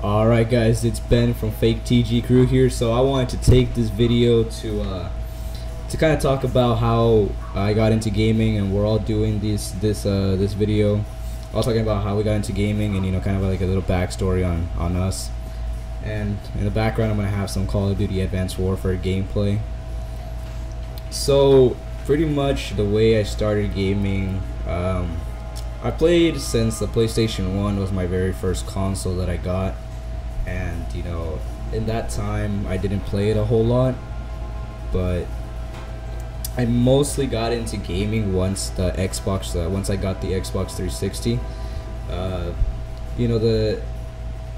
Alright guys, it's Ben from Fake TG Crew here. So I wanted to take this video to kind of talk about how I got into gaming, and we're all doing this video. I was talking about how we got into gaming, and kind of like a little backstory on us. And in the background I'm gonna have some Call of Duty Advanced Warfare gameplay. So pretty much the way I started gaming, I played since the PlayStation 1 was my very first console that I got, and in that time I didn't play it a whole lot, but I mostly got into gaming once I got the Xbox 360.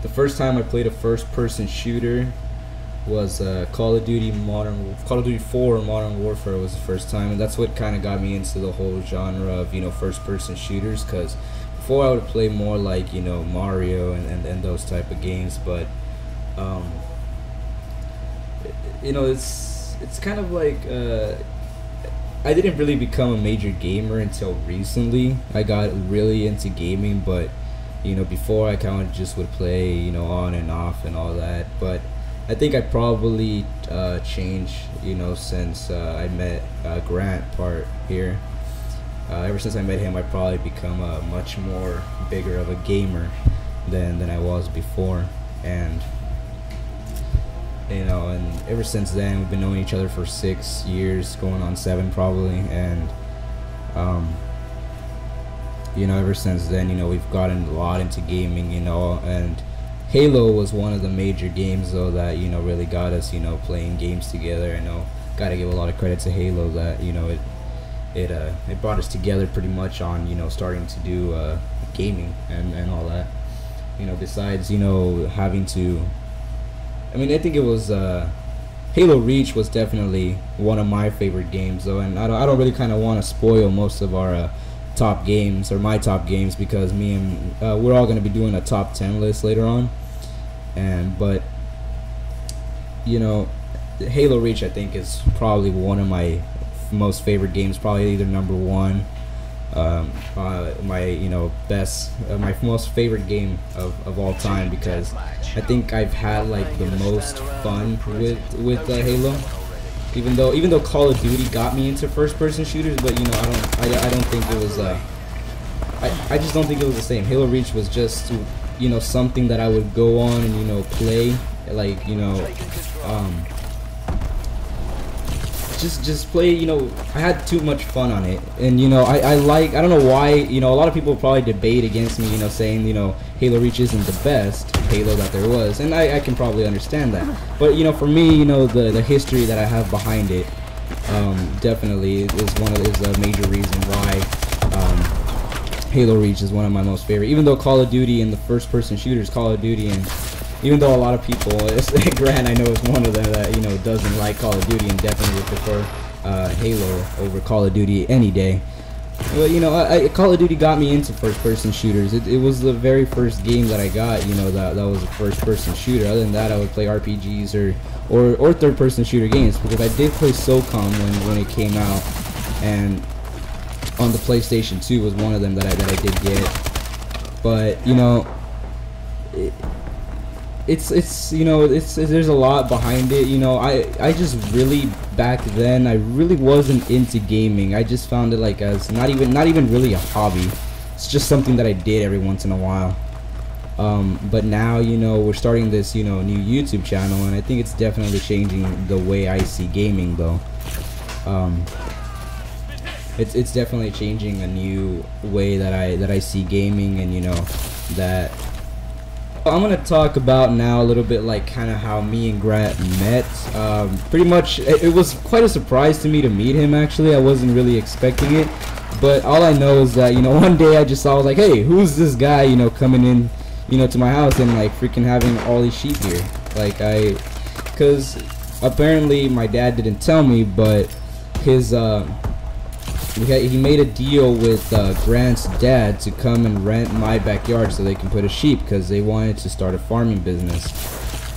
The first time I played a first-person shooter was Call of Duty 4 Modern Warfare was the first time, and that's what kind of got me into the whole genre of first-person shooters. Because before I would play more like Mario and those type of games, but it's kind of like I didn't really become a major gamer until recently. I got really into gaming, but before I kind of just would play on and off and all that. But I think I probably changed since I met Grant part here. Ever since I met him, I probably become a much more bigger of a gamer than I was before, and and ever since then we've been knowing each other for 6 years, going on 7 probably, and ever since then we've gotten a lot into gaming, and Halo was one of the major games though that really got us playing games together. I know, gotta give a lot of credit to Halo that it brought us together pretty much on starting to do gaming and all that. Besides having to, I think it was Halo Reach was definitely one of my favorite games though, and I don't really kind of want to spoil most of our top games, or my top games, because me and we're all going to be doing a top 10 list later on, but Halo Reach I think is probably one of my most favorite games, probably either number one, my most favorite game of all time, because I think I've had like the most fun with Halo. Even though Call of Duty got me into first-person shooters, but I don't think it was I just don't think it was the same. Halo Reach was just something that I would go on and play, like just play. I had too much fun on it, and I don't know why a lot of people probably debate against me, saying Halo Reach isn't the best Halo that there was, and I can probably understand that. But for me, the history that I have behind it definitely is a major reason why Halo Reach is one of my most favorite. Even though Call of Duty and the first-person shooters, Call of Duty, and even though a lot of people, Grant I know is one of them that doesn't like Call of Duty and definitely would prefer Halo over Call of Duty any day. But Call of Duty got me into first-person shooters. It was the very first game that I got, that was a first-person shooter. Other than that, I would play RPGs or third-person shooter games, because I did play SOCOM when it came out, and on the PlayStation 2 was one of them that I did get. But there's a lot behind it. I just really, back then I really wasn't into gaming. I just found it like as not even really a hobby. It's just something that I did every once in a while. But now we're starting this new YouTube channel, and I think it's definitely changing the way I see gaming though. It's definitely changing a new way that I see gaming, and that I'm gonna talk about now a little bit, like kind of how me and Grant met. Pretty much it was quite a surprise to me to meet him. Actually, I wasn't really expecting it, but all I know is that one day I was like, hey, who's this guy coming in to my house and like freaking having all these sheep here, like because apparently my dad didn't tell me, but his he made a deal with Grant's dad to come and rent my backyard so they can put a sheep, because they wanted to start a farming business.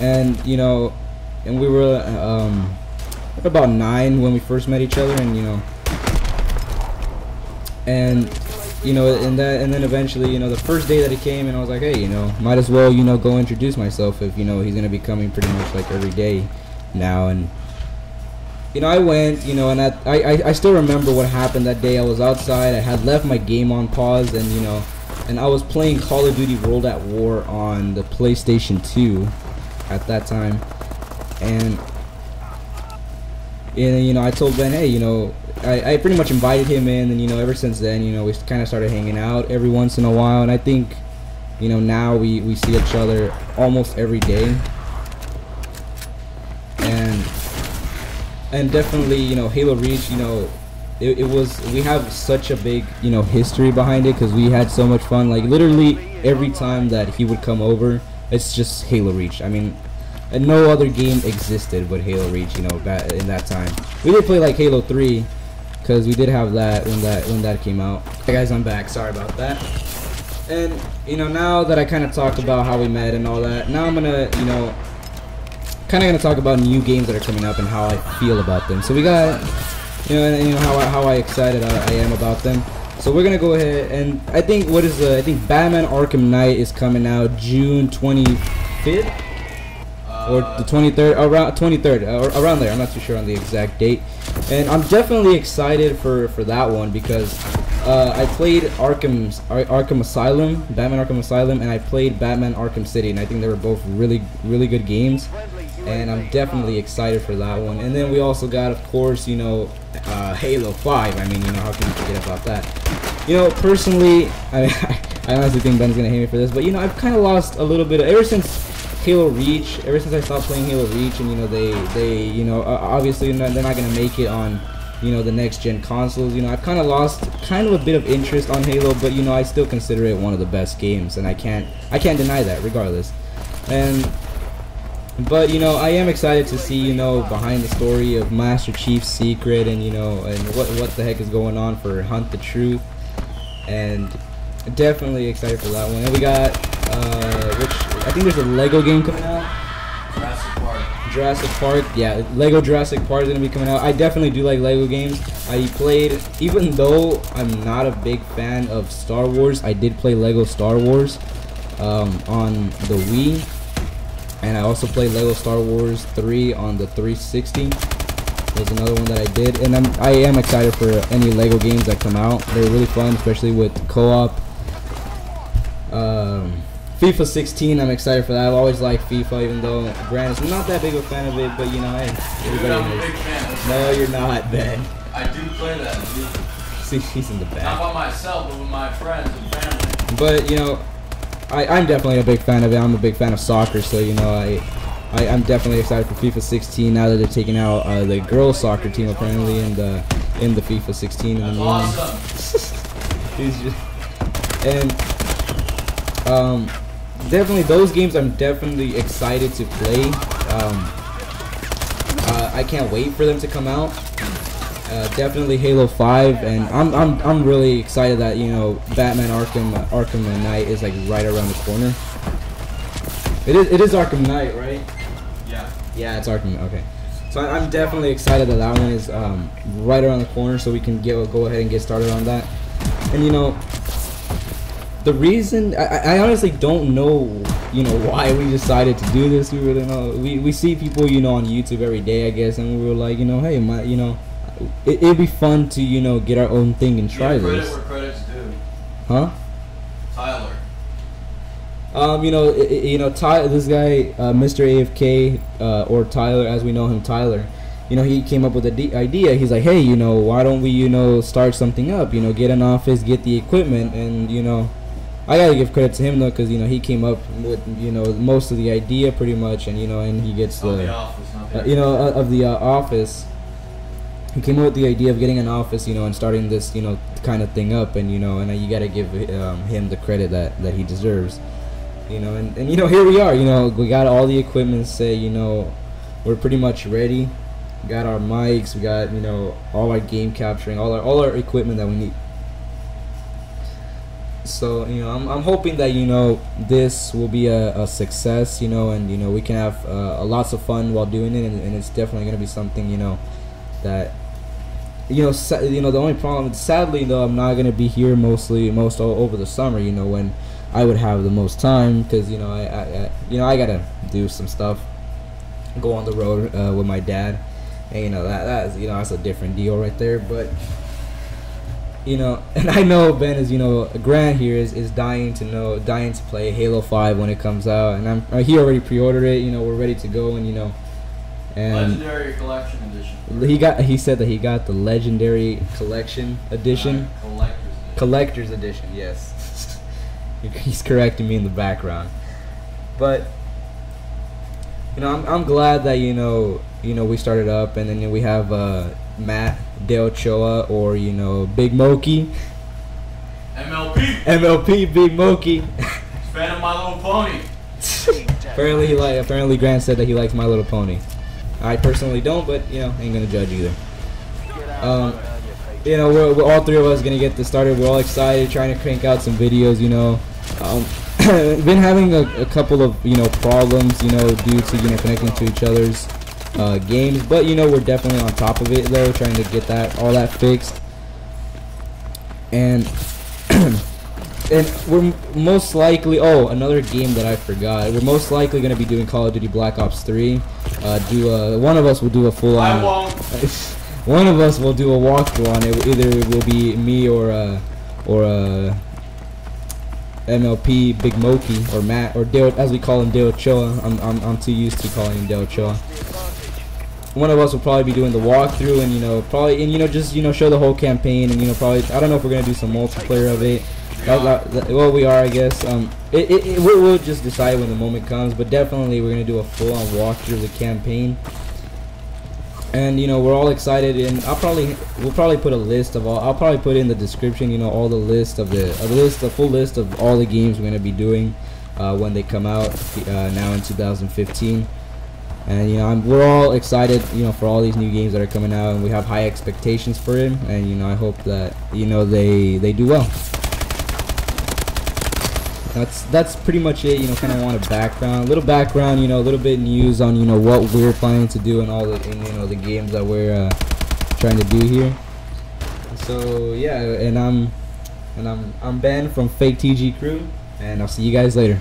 And and we were about 9 when we first met each other, and you know, and then eventually, you know, the first day that he came, and I was like, hey, you know, might as well, you know, go introduce myself if, you know, he's gonna be coming pretty much like every day now. And you know, I went, you know, and I still remember what happened that day. I was outside. I had left my game on pause, and you know, and I was playing Call of Duty World at War on the PlayStation 2 at that time. And you know, I told Ben, hey, you know, I pretty much invited him in, and you know, ever since then, you know, we kind of started hanging out every once in a while. And I think, you know, now we see each other almost every day. And definitely, you know, Halo Reach, you know, it was, we have such a big, you know, history behind it, because we had so much fun. Like literally every time that he would come over, it's just Halo Reach. I mean, and no other game existed but Halo Reach, you know, back in that time. We did play like Halo 3, because we did have that when that came out. Hey guys, I'm back. Sorry about that. And you know, now that I kind of talked about how we met and all that, now I'm gonna, you know, kind of gonna talk about new games that are coming up and how I feel about them. So we got, you know, and you know how I excited I am about them. So we're gonna go ahead, and I think I think Batman Arkham Knight is coming out June 25th or the 23rd, around 23rd, around there. I'm not too sure on the exact date, and I'm definitely excited for that one, because I played Arkham Asylum, Batman Arkham Asylum, and I played Batman Arkham City, and I think they were both really good games. And I'm definitely excited for that one. And then we also got, of course, you know, Halo 5. I mean, you know, how can you forget about that? You know, personally, I mean, I honestly think Ben's gonna hate me for this, but you know, I've kind of lost a little bit of, ever since Halo Reach, ever since I stopped playing Halo Reach, and you know, they you know, obviously they're not gonna make it on, you know, the next gen consoles. You know, I've kind of lost kind of a bit of interest on Halo, but you know, I still consider it one of the best games, and I can't deny that regardless. But you know, I am excited to see, you know, behind the story of Master Chief's secret, and you know, and what the heck is going on for Hunt the Truth, and definitely excited for that one. And we got which I think there's a Lego game coming out. Jurassic Park, yeah, Lego Jurassic Park is gonna be coming out. I definitely do like Lego games. I played, even though I'm not a big fan of Star Wars, I did play Lego Star Wars on the Wii. And I also played Lego Star Wars 3 on the 360. Was another one that I did, and I am excited for any Lego games that come out. They're really fun, especially with co-op. FIFA 16, I'm excited for that. I've always liked FIFA, even though granted I'm not that big of a fan of it. But you know, hey, everybody I'm a big fan. No, you're not, Ben. I do play that. Dude. See, he's in the back. Not by myself, but with my friends and family. But you know, I'm definitely a big fan of it. I'm a big fan of soccer, so you know, I'm definitely excited for FIFA 16 now that they're taking out the girls soccer team apparently in the FIFA 16. That's awesome. And definitely those games I'm definitely excited to play. I can't wait for them to come out. Definitely Halo 5, and I'm really excited that, you know, Batman Arkham Knight is like right around the corner. It is Arkham Knight, right? Yeah, it's Arkham. Okay, so I'm definitely excited that that one is right around the corner, so we can go ahead and get started on that. And you know, the reason I honestly don't know, you know, why we decided to do this. We really know. We see people, you know, on YouTube every day, I guess, and we were like, you know, hey, you know, it'd be fun to, you know, get our own thing and try this. Where credit's due. Huh? Tyler. You know, this guy, Mr. AFK, or Tyler, as we know him, Tyler. You know, he came up with the idea. He's like, hey, you know, why don't we, you know, start something up? You know, get an office, get the equipment, and you know, I gotta give credit to him though, because you know, he came up with, you know, most of the idea pretty much, and you know, and he gets the office, not the you know, of the office. He came up with the idea of getting an office, you know, and starting this, you know, kind of thing up, and you know, and you gotta give him the credit that he deserves, you know, and you know, here we are, you know, we got all the equipment, say, you know, we're pretty much ready. We got our mics, we got, you know, all our game capturing, all our equipment that we need. So you know, I'm hoping that, you know, this will be a success, you know, and you know, we can have lots of fun while doing it, and it's definitely gonna be something, you know, that The only problem, sadly though, I'm not gonna be here most over the summer. You know, when I would have the most time, because I gotta do some stuff, go on the road with my dad, and that's a different deal right there. But and I know Ben is Grant here is dying to play Halo 5 when it comes out, and he already pre-ordered it. We're ready to go, and Legendary Collection Edition. He said that he got the Legendary Collection Edition. Collector's Edition, yes. He's correcting me in the background. But I'm glad that we started up, and then we have Matt De Ochoa, or Big Moki. MLP Big Moki. Fan of My Little Pony. Apparently Grant said that he likes My Little Pony. I personally don't, but ain't gonna judge either. We're all three of us gonna get this started. We're all excited, trying to crank out some videos. Been having a couple of problems due to connecting to each other's games, but we're definitely on top of it though, trying to get all that fixed. And and we're most likely, another game that I forgot, we're most likely going to be doing Call of Duty Black Ops 3. One of us will do a full on, I won't. one of us will do a walkthrough on it. Either it will be me or MLP Big Moki, or Matt, or Dale, as we call him, De Ochoa. I'm too used to calling him De Ochoa. One of us will probably be doing the walkthrough, and just show the whole campaign, and probably, I don't know if we're gonna do some multiplayer of it. Well, we are, I guess. We'll just decide when the moment comes, but definitely we're gonna do a full-on walkthrough of the campaign. And we're all excited, and we'll probably put a list of all. I'll probably put in the description, all the list of the full list of all the games we're gonna be doing when they come out now in 2015. And we're all excited, for all these new games that are coming out, and we have high expectations for him. And I hope that they do well. That's pretty much it. Kind of want a little background, a little bit news on what we're planning to do, and all the the games that we're trying to do here. So yeah, and I'm Ben from Fake TG Crew, and I'll see you guys later.